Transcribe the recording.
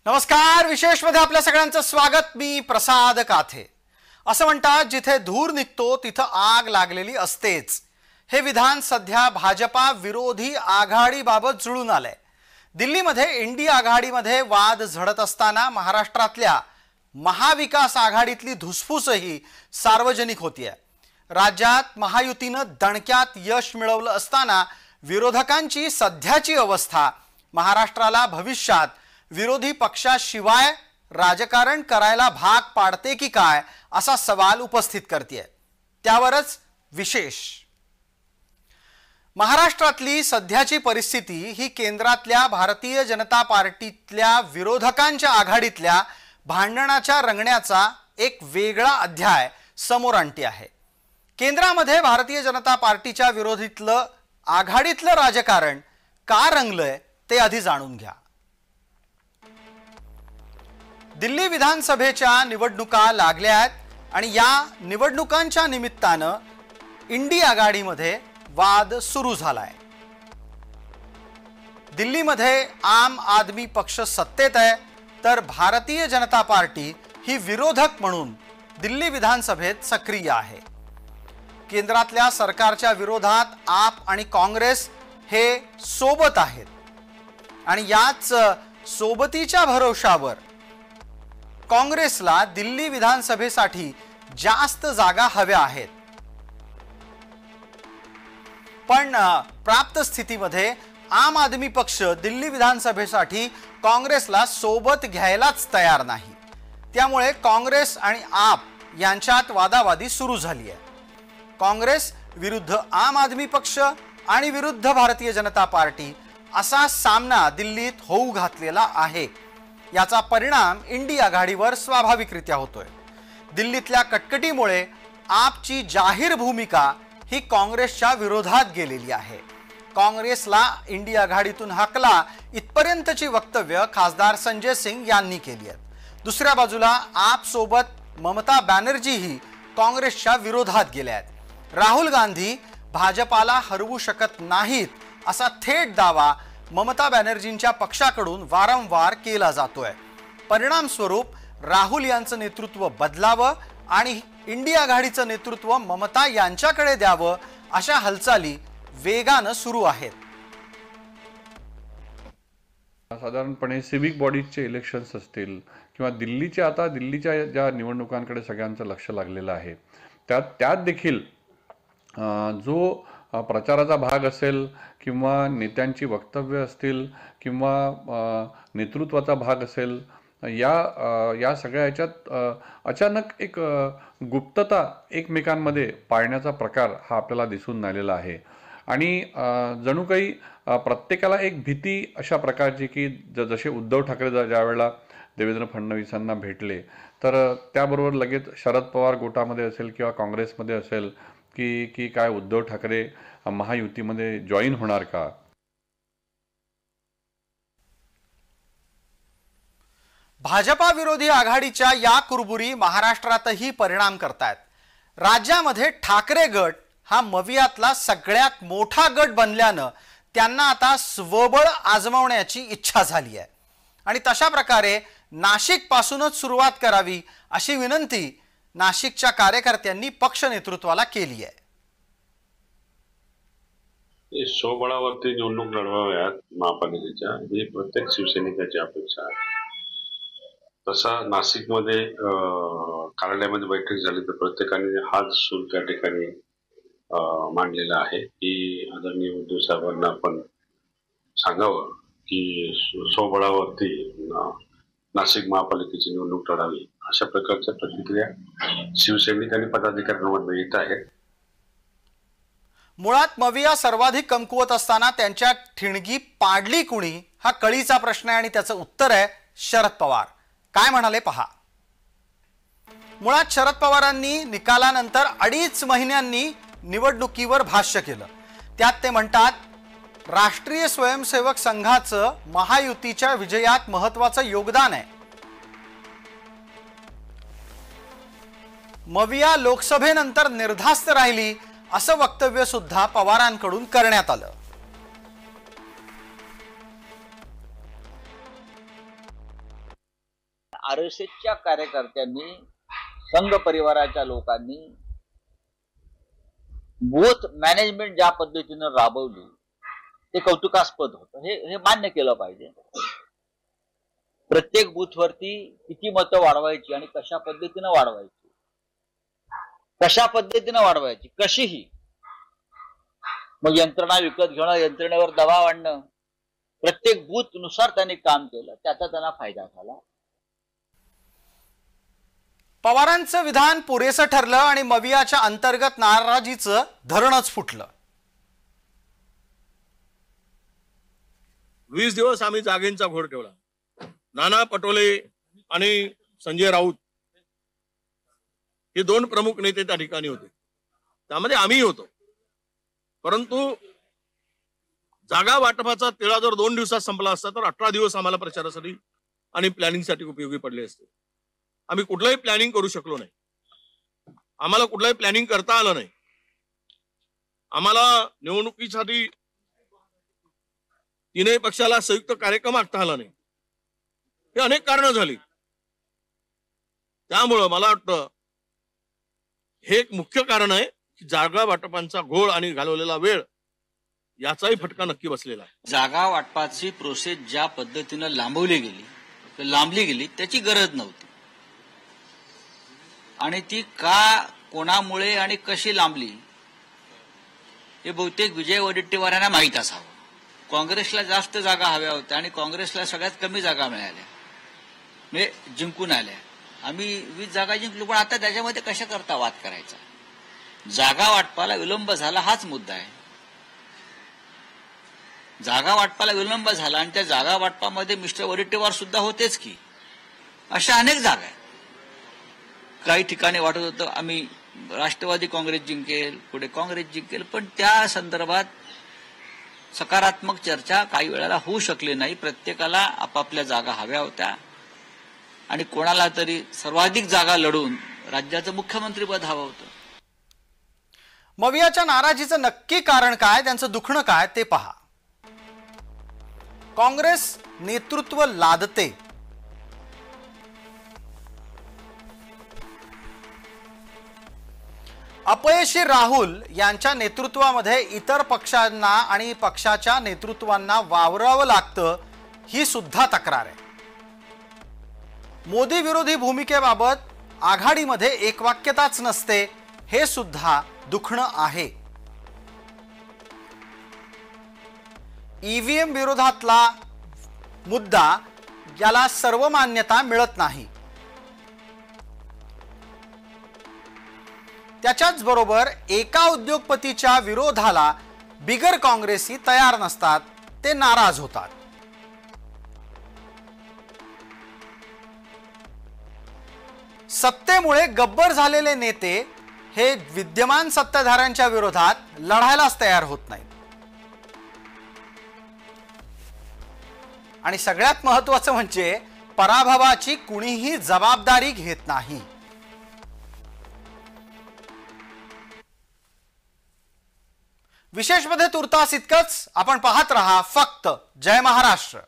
नमस्कार, विशेषमध्ये आपल्या सगळ्यांचं स्वागत। मी प्रसाद काथे। असं म्हणतात जिथे धूर निघतो तिथं आग लागलेली असतेच। हे विधान सध्या भाजपा विरोधी आघाडीबाबत जुळून आलंय। दिल्लीमध्ये इंडिया आघाडीमध्ये वाद झडत असताना महाराष्ट्रातल्या महाविकास आघाडीतली धुसफूसही सार्वजनिक होतीये। राज्यात महायुतीनं दणक्यात यश मिळवलं असताना विरोधकांची सध्याची अवस्था महाराष्ट्राला भविष्यात विरोधी पक्षाशिवाय राजकारण करायला भाग पाडते की काय असा सवाल उपस्थित करते। त्यावरच विशेष। महाराष्ट्रातली सध्याची परिस्थिती ही केंद्रातल्या भारतीय जनता पार्टीतल्या विरोधकांच्या आघाडीतल्या भांडणाच्या रंगण्याचा एक वेगळा अध्याय समोर आणते आहे। केंद्रामध्ये भारतीय जनता पार्टीच्या विरोधीतलं आघाडीतलं राजकारण का रंगलंय ते आधी जाणून घ्या। दिल्ली विधानसभेच्या निवडणुका लागल्या आहेत आणि या निवडणुकांच्या निमित्तानं इंडिया आघाडीमध्ये वाद सुरू झालाय। दिल्लीमध्ये आम आदमी पक्ष सत्तेत आहे तर भारतीय जनता पार्टी ही विरोधक म्हणून दिल्ली विधानसभेत सक्रिय आहे। केंद्रातल्या सरकारच्या विरोधात आप आणि काँग्रेस हे सोबत आहेत आणि याच सोबतीच्या भरोशावर काँग्रेसला दिल्ली विधानसभेसाठी जास्त जागा हव्या आहेत। पण प्राप्त स्थितीमध्ये आम आदमी पक्ष दिल्ली विधानसभेसाठी काँग्रेसला सोबत घ्यायलाच तयार नाही। त्यामुळे काँग्रेस आणि आप यांच्यात वादावादी सुरू झाली आहे। काँग्रेस विरुद्ध आम आदमी पक्ष आणि विरुद्ध भारतीय जनता पार्टी असा सामना दिल्लीत होऊ घातलेला आहे। याचा परिणाम इंडिया आघाडीवर स्वाभाविकरित्या होतोय। दिल्लीतल्या कटकटीमुळे आपची जाहीर भूमिका ही काँग्रेसच्या विरोधात गेलेली आहे। काँग्रेसला इंडिया आघाडीतून हाकला इथपर्यंतची वक्तव्य खासदार संजय सिंग यांनी केली आहेत। दुसऱ्या बाजूला आप सोबत ममता बॅनर्जीही काँग्रेसच्या विरोधात गेल्या आहेत। राहुल गांधी भाजपाला हरवू शकत नाहीत असा थेट दावा ममता बॅनर्जींच्या पक्षाकडून वारंवार केला जातोय। परिणाम स्वरूप राहुल यांचं नेतृत्व बदलावं आणि इंडिया आघाडीचं नेतृत्व ममता यांच्याकडे द्यावं अशा हालचाली वेगानं सुरू आहेत। साधारणपणे सिविक बॉडीजचे इलेक्शन्स असतील किंवा दिल्लीच्या ज्या निवडणुकांकडे सगळ्यांचं लक्ष लागलेलं आहे त्यात देखील जो प्रचाराचा भाग असेल किंवा नेत्यांची वक्तव्य असतील किंवा नेतृत्वाचा भाग असेल या सगळ्या ह्याच्यात अचानक एक गुप्तता एकमेकांमध्ये पाळण्याचा प्रकार हा आपल्याला दिसून आलेला आहे। आणि जणू काही प्रत्येकाला एक भीती अशा प्रकारची की जसे उद्धव ठाकरे ज्या वेळेला देवेंद्र फडणवीसांना भेटले तर त्याबरोबर लगेच शरद पवार गोटामध्ये असेल किंवा काँग्रेसमध्ये असेल की काय उद्धव ठाकरे महायुतीमध्ये जॉईन होणार का। भाजपा विरोधी आघाडीच्या या कुरबुरी महाराष्ट्रातही परिणाम करतायत। राज्यामध्ये ठाकरे गट हा मवियातला सगळ्यात मोठा गट बनल्यानं त्यांना आता स्वबळ आजमावण्याची इच्छा झाली आहे आणि तशा प्रकारे नाशिक पासूनच सुरुवात करावी अशी विनंती नाशिकच्या कार्यकर्त्यांनी पक्ष नेतृत्वाला केली आहे। स्वबळावरती निवडणूक लढवाव्यात महापालिकेच्या ही प्रत्येक शिवसैनिकाची अपेक्षा आहे। तसा नाशिकमध्ये कार्यालयामध्ये बैठक झाली तर प्रत्येकाने हाच सूर त्या ठिकाणी मांडलेला आहे की आदरणीय उद्धव साहेबांना आपण सांगावं की स्वबळावरती नाशिक महापालिकेची निवडणूक लढावी अशा प्रकारच्या प्रतिक्रिया शिवसैनिक आणि पदाधिकाऱ्यांमधून येत आहेत। मुळात मविया सर्वाधिक कमकुवत असताना त्यांच्या ठिणगी पाडली कुणी हा कळीचा प्रश्न आहे आणि त्याचं उत्तर आहे शरद पवार। काय म्हणाले पहा। मुळात शरद पवारांनी निकालानंतर 2.5 महिन्यांनी निवडणुकीवर भाष्य केलं। त्यात ते म्हणतात राष्ट्रीय स्वयंसेवक संघाचं महायुतीच्या विजयात महत्त्वाचं योगदान आहे। मविया लोकसभेनंतर निर्धास्त राहिली असं वक्तव्य सुद्धा पवारांकडून करण्यात आलं। RSSच्या कार्यकर्त्यांनी, संघ परिवाराच्या लोकांनी बूथ मॅनेजमेंट ज्या पद्धतीनं राबवली ते कौतुकास्पद होतं. हे मान्य केलं पाहिजे. प्रत्येक बूथवरती किती मतं वाढवायची आणि कशा पद्धतीनं वाढवायची, कशीही. मग यंत्रणा विकत घेणं, यंत्रणेवर दबाव आणणं, प्रत्येक बूथ नुसार त्यांनी काम केलं, त्याचा त्यांना फायदा झाला. पवारांचं विधान पुरेसं ठरलं आणि मवियाच्या अंतर्गत नाराजीचं धरणच फुटलं. 20 दिवस आम्ही जागेंचा घोड ठेवला. नाना पटोले आणि संजय राऊत हे दोन प्रमुख नेते त्या ठिकाणी होते, त्यामध्ये आम्ही होतो. परंतु जागा वाटपाचा तिळा जर 2 दिवसात संपला असता तर 18 दिवस आम्हाला प्रचारासाठी आणि प्लॅनिंगसाठी उपयोगी पडले असते. आम्ही कुठलंही प्लॅनिंग करू शकलो नाही. आम्हाला कुठलंही प्लॅनिंग करता आलं नाही. आम्हाला निवडणुकीसाठी तीनही पक्षाला संयुक्त कार्यक्रम आखता आला नाही. हे अनेक कारणं झाली. त्यामुळं मला वाटतं हे एक मुख्य कारण आहे की जागा वाटपांचा घोळ आणि घालवलेला वेळ याचाही फटका नक्की बसलेला आहे. जागा वाटपाची प्रोसेस ज्या पद्धतीनं लांबली गेली त्याची गरज नव्हती. आणि ती का, कोणामुळे आणि कशी लांबली हे बहुतेक विजय वडेट्टीवारांना माहीत असावं. काँग्रेसला जास्त जागा हव्या होत्या आणि काँग्रेसला सगळ्यात कमी जागा मिळाल्या, म्हणजे जिंकून आल्या. आम्ही 20 जागा जिंकलो, पण आता त्याच्यामध्ये कशा करता वाद करायचा. जागा वाटपाला विलंब झाला हाच मुद्दा आहे. जागा वाटपाला विलंब झाला आणि त्या जागा वाटपामध्ये मिस्टर वडेट्टीवार सुद्धा होतेच की. अशा अनेक जागा आहेत. काही ठिकाणी वाटत होतं आम्ही राष्ट्रवादी काँग्रेस जिंकेल, पुढे काँग्रेस जिंकेल, पण त्या संदर्भात सकारात्मक चर्चा काही वेळेला होऊ शकली नाही. प्रत्येकाला आपापल्या जागा हव्या होत्या आणि कोणाला तरी सर्वाधिक जागा लढून राज्याचं मुख्यमंत्रीपद हवं होतं. मवियाच्या नाराजीचं नक्की कारण काय, त्यांचं दुखणं काय ते पहा. काँग्रेस नेतृत्व लादते. अपयशी राहुल यांच्या नेतृत्वामध्ये इतर पक्षांना आणि पक्षाच्या नेतृत्वांना वावरावं लागतं, ही सुद्धा तक्रार आहे. मोदी विरोधी भूमिकेबाबत आघाडीमध्ये एकवाक्यताच नसते, हे सुद्धा दुखणं आहे. ईव्हीएम विरोधातला मुद्दा याला सर्व मान्यता मिळत नाही. त्याच्याच बरोबर एका उद्योगपतीच्या विरोधाला बिगर काँग्रेसी तयार नसतात, ते नाराज होतात. सत्तेमुळे गब्बर झालेले नेते हे विद्यमान सत्ताधाऱ्यांच्या विरोधात लढायलाच तयार होत नाहीत. आणि सगळ्यात महत्त्वाचं म्हणजे पराभवाची कुणीही जबाबदारी घेत नाही. विशेषमध्ये तुर्तास इतकंच. आपण पाहत रहा फक्त जय महाराष्ट्र.